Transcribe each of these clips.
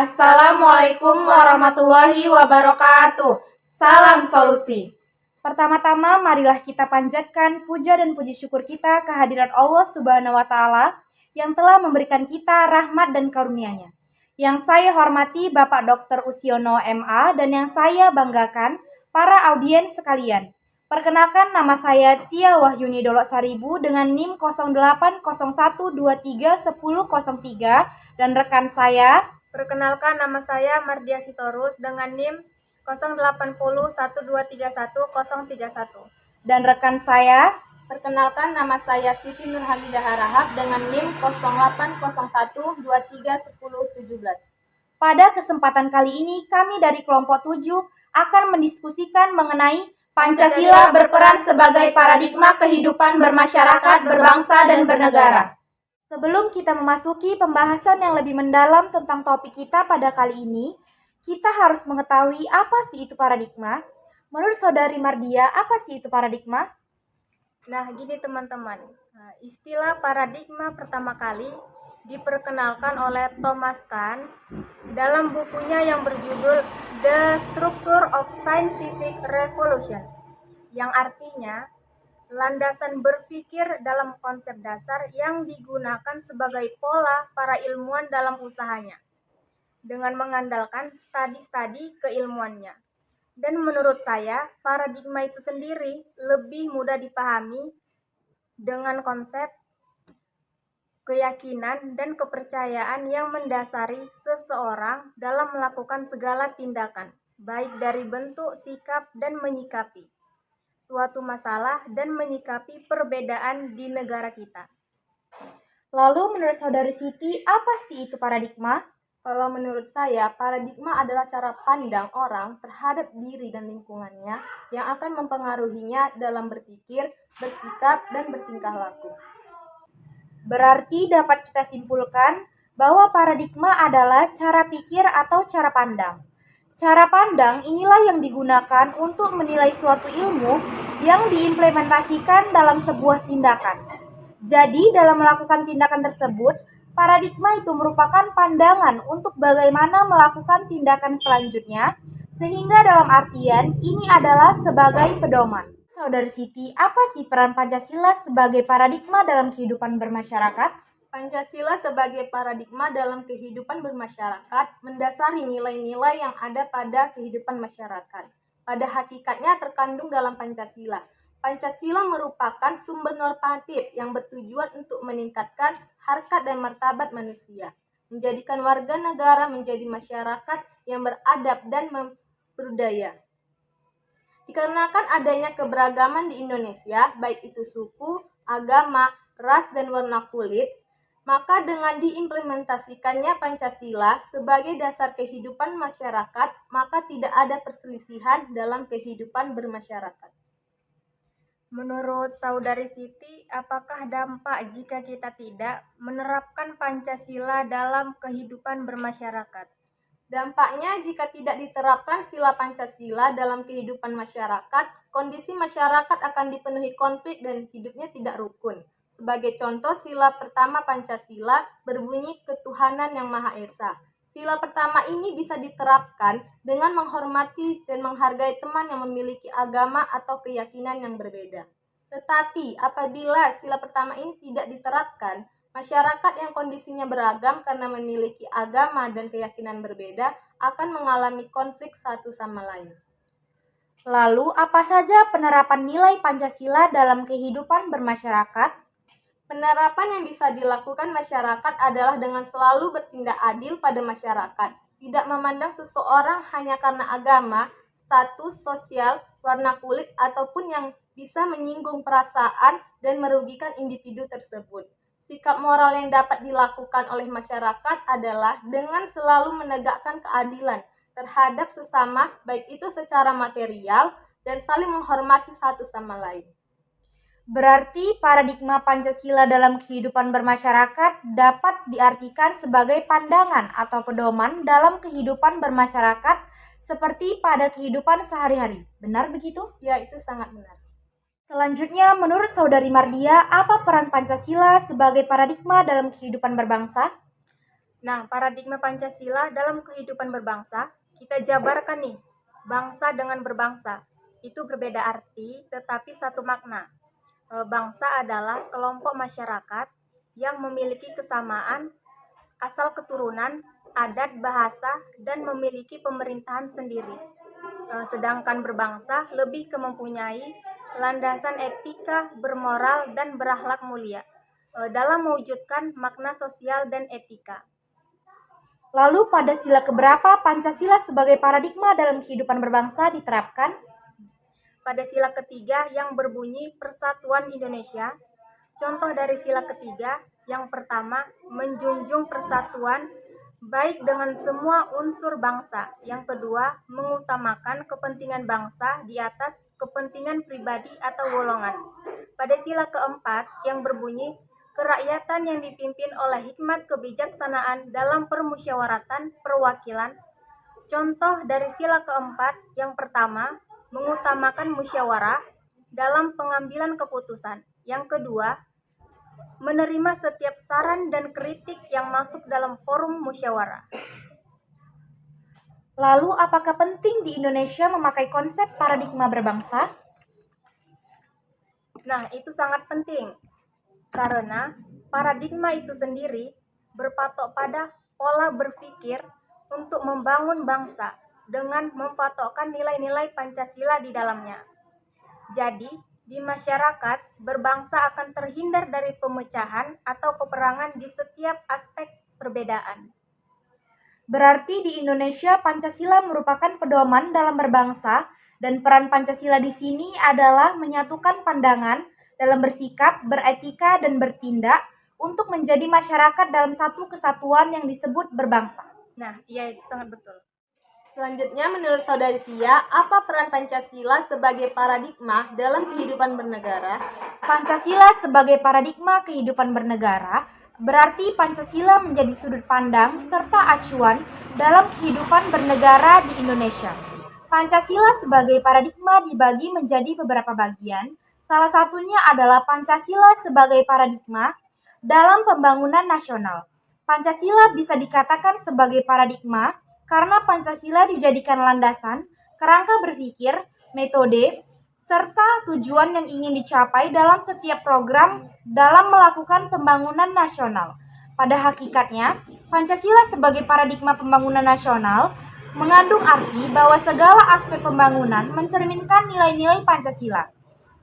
Assalamualaikum warahmatullahi wabarakatuh. Salam solusi. Pertama-tama marilah kita panjatkan puja dan puji syukur kita kehadirat Allah Subhanahu wa taala yang telah memberikan kita rahmat dan karunia-Nya. Yang saya hormati Bapak Dr. Usiono MA dan yang saya banggakan para audiens sekalian. Perkenalkan, nama saya Tia Wahyuni Dolok Saribu dengan NIM 0801231003 dan rekan saya. Perkenalkan, nama saya Mardia Sitorus dengan NIM 0801231031. Dan rekan saya. Perkenalkan, nama saya Siti Nurhamidah Harahap dengan NIM 0801231017. Pada kesempatan kali ini, kami dari kelompok 7 akan mendiskusikan mengenai Pancasila berperan sebagai paradigma kehidupan bermasyarakat, berbangsa, dan bernegara. Sebelum kita memasuki pembahasan yang lebih mendalam tentang topik kita pada kali ini, kita harus mengetahui apa sih itu paradigma. Menurut Saudari Mardia, apa sih itu paradigma? Nah, gini teman-teman, istilah paradigma pertama kali diperkenalkan oleh Thomas Kuhn dalam bukunya yang berjudul The Structure of Scientific Revolution, yang artinya landasan berpikir dalam konsep dasar yang digunakan sebagai pola para ilmuwan dalam usahanya, dengan mengandalkan studi-studi keilmuannya. Dan menurut saya, paradigma itu sendiri lebih mudah dipahami dengan konsep keyakinan dan kepercayaan yang mendasari seseorang dalam melakukan segala tindakan, baik dari bentuk, sikap, dan menyikapi suatu masalah dan menyikapi perbedaan di negara kita. Lalu menurut Saudari Siti, apa sih itu paradigma? Kalau menurut saya, paradigma adalah cara pandang orang terhadap diri dan lingkungannya yang akan mempengaruhinya dalam berpikir, bersikap, dan bertingkah laku. Berarti dapat kita simpulkan bahwa paradigma adalah cara pikir atau cara pandang. Cara pandang inilah yang digunakan untuk menilai suatu ilmu yang diimplementasikan dalam sebuah tindakan. Jadi, dalam melakukan tindakan tersebut, paradigma itu merupakan pandangan untuk bagaimana melakukan tindakan selanjutnya, sehingga dalam artian ini adalah sebagai pedoman. Saudari Siti, apa sih peran Pancasila sebagai paradigma dalam kehidupan bermasyarakat? Pancasila sebagai paradigma dalam kehidupan bermasyarakat mendasari nilai-nilai yang ada pada kehidupan masyarakat. Pada hakikatnya terkandung dalam Pancasila. Pancasila merupakan sumber normatif yang bertujuan untuk meningkatkan harkat dan martabat manusia, menjadikan warga negara menjadi masyarakat yang beradab dan berbudaya. Dikarenakan adanya keberagaman di Indonesia, baik itu suku, agama, ras, dan warna kulit, maka dengan diimplementasikannya Pancasila sebagai dasar kehidupan masyarakat, maka tidak ada perselisihan dalam kehidupan bermasyarakat. Menurut Saudari Siti, apakah dampak jika kita tidak menerapkan Pancasila dalam kehidupan bermasyarakat? Dampaknya, jika tidak diterapkan sila Pancasila dalam kehidupan masyarakat, kondisi masyarakat akan dipenuhi konflik dan hidupnya tidak rukun. Sebagai contoh, sila pertama Pancasila berbunyi ketuhanan yang Maha Esa. Sila pertama ini bisa diterapkan dengan menghormati dan menghargai teman yang memiliki agama atau keyakinan yang berbeda. Tetapi apabila sila pertama ini tidak diterapkan, masyarakat yang kondisinya beragam karena memiliki agama dan keyakinan berbeda akan mengalami konflik satu sama lain. Lalu, apa saja penerapan nilai Pancasila dalam kehidupan bermasyarakat? Penerapan yang bisa dilakukan masyarakat adalah dengan selalu bertindak adil pada masyarakat, tidak memandang seseorang hanya karena agama, status sosial, warna kulit, ataupun yang bisa menyinggung perasaan dan merugikan individu tersebut. Sikap moral yang dapat dilakukan oleh masyarakat adalah dengan selalu menegakkan keadilan terhadap sesama, baik itu secara material dan saling menghormati satu sama lain. Berarti paradigma Pancasila dalam kehidupan bermasyarakat dapat diartikan sebagai pandangan atau pedoman dalam kehidupan bermasyarakat seperti pada kehidupan sehari-hari. Benar begitu? Ya, itu sangat benar. Selanjutnya, menurut Saudari Mardia, apa peran Pancasila sebagai paradigma dalam kehidupan berbangsa? Nah, paradigma Pancasila dalam kehidupan berbangsa, kita jabarkan nih, bangsa dengan berbangsa. Itu berbeda arti, tetapi satu makna. Bangsa adalah kelompok masyarakat yang memiliki kesamaan asal keturunan, adat, bahasa, dan memiliki pemerintahan sendiri. Sedangkan berbangsa lebih ke mempunyai landasan etika, bermoral, dan berakhlak mulia dalam mewujudkan makna sosial dan etika. Lalu pada sila keberapa Pancasila sebagai paradigma dalam kehidupan berbangsa diterapkan? Pada sila ketiga yang berbunyi Persatuan Indonesia, contoh dari sila ketiga yang pertama menjunjung persatuan baik dengan semua unsur bangsa. Yang kedua, mengutamakan kepentingan bangsa di atas kepentingan pribadi atau golongan. Pada sila keempat yang berbunyi kerakyatan yang dipimpin oleh hikmat kebijaksanaan dalam permusyawaratan perwakilan. Contoh dari sila keempat yang pertama, mengutamakan musyawarah dalam pengambilan keputusan. Yang kedua, menerima setiap saran dan kritik yang masuk dalam forum musyawarah. Lalu apakah penting di Indonesia memakai konsep paradigma berbangsa? Nah, itu sangat penting karena paradigma itu sendiri berpatok pada pola berpikir untuk membangun bangsa dengan memfatokkan nilai-nilai Pancasila di dalamnya. Jadi, di masyarakat berbangsa akan terhindar dari pemecahan atau peperangan di setiap aspek perbedaan. Berarti di Indonesia Pancasila merupakan pedoman dalam berbangsa dan peran Pancasila di sini adalah menyatukan pandangan dalam bersikap, beretika, dan bertindak untuk menjadi masyarakat dalam satu kesatuan yang disebut berbangsa. Nah, iya itu sangat betul. Selanjutnya, menurut Saudari Tia, apa peran Pancasila sebagai paradigma dalam kehidupan bernegara? Pancasila sebagai paradigma kehidupan bernegara berarti Pancasila menjadi sudut pandang serta acuan dalam kehidupan bernegara di Indonesia. Pancasila sebagai paradigma dibagi menjadi beberapa bagian. Salah satunya adalah Pancasila sebagai paradigma dalam pembangunan nasional. Pancasila bisa dikatakan sebagai paradigma karena Pancasila dijadikan landasan, kerangka berpikir, metode, serta tujuan yang ingin dicapai dalam setiap program dalam melakukan pembangunan nasional. Pada hakikatnya, Pancasila sebagai paradigma pembangunan nasional mengandung arti bahwa segala aspek pembangunan mencerminkan nilai-nilai Pancasila.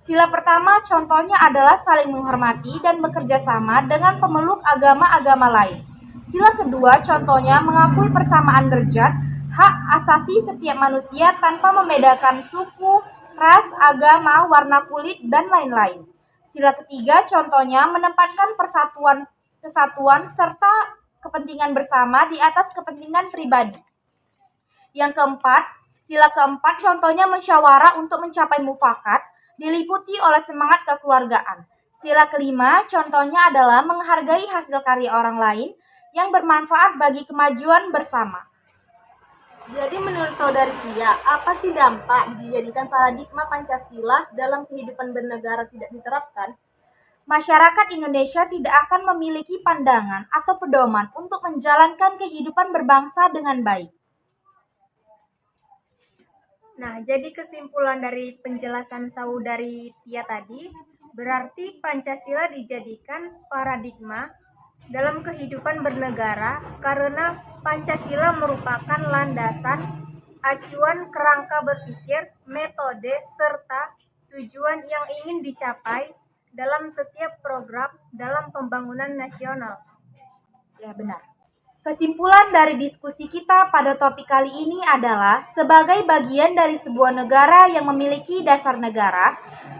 Sila pertama contohnya adalah saling menghormati dan bekerja sama dengan pemeluk agama-agama lain. Sila kedua contohnya mengakui persamaan derajat hak asasi setiap manusia tanpa membedakan suku, ras, agama, warna kulit, dan lain-lain. Sila ketiga contohnya menempatkan kesatuan serta kepentingan bersama di atas kepentingan pribadi. Yang keempat, sila keempat contohnya musyawarah untuk mencapai mufakat, diliputi oleh semangat kekeluargaan. Sila kelima contohnya adalah menghargai hasil karya orang lain yang bermanfaat bagi kemajuan bersama. Jadi menurut Saudari Tia, apa sih dampak dijadikan paradigma Pancasila dalam kehidupan bernegara tidak diterapkan? Masyarakat Indonesia tidak akan memiliki pandangan atau pedoman untuk menjalankan kehidupan berbangsa dengan baik. Nah, jadi kesimpulan dari penjelasan Saudari Tia tadi, berarti Pancasila dijadikan paradigma dalam kehidupan bernegara karena Pancasila merupakan landasan, acuan kerangka berpikir, metode, serta tujuan yang ingin dicapai dalam setiap program dalam pembangunan nasional. Ya, benar. Kesimpulan dari diskusi kita pada topik kali ini adalah sebagai bagian dari sebuah negara yang memiliki dasar negara,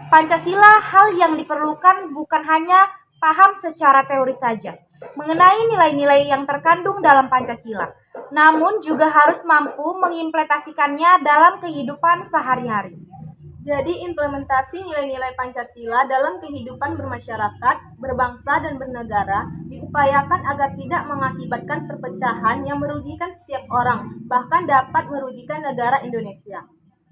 Pancasila hal yang diperlukan bukan hanya paham secara teori saja mengenai nilai-nilai yang terkandung dalam Pancasila, namun juga harus mampu mengimplementasikannya dalam kehidupan sehari-hari. Jadi implementasi nilai-nilai Pancasila dalam kehidupan bermasyarakat, berbangsa, dan bernegara diupayakan agar tidak mengakibatkan perpecahan yang merugikan setiap orang, bahkan dapat merugikan negara Indonesia.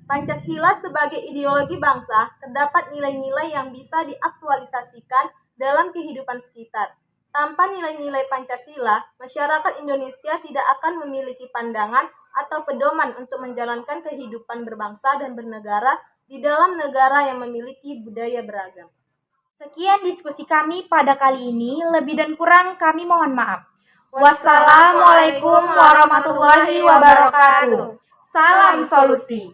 Pancasila sebagai ideologi bangsa, terdapat nilai-nilai yang bisa diaktualisasikan dalam kehidupan sekitar. Tanpa nilai-nilai Pancasila, masyarakat Indonesia tidak akan memiliki pandangan atau pedoman untuk menjalankan kehidupan berbangsa dan bernegara di dalam negara yang memiliki budaya beragam. Sekian diskusi kami pada kali ini, lebih dan kurang kami mohon maaf. Wassalamualaikum warahmatullahi wabarakatuh. Salam solusi.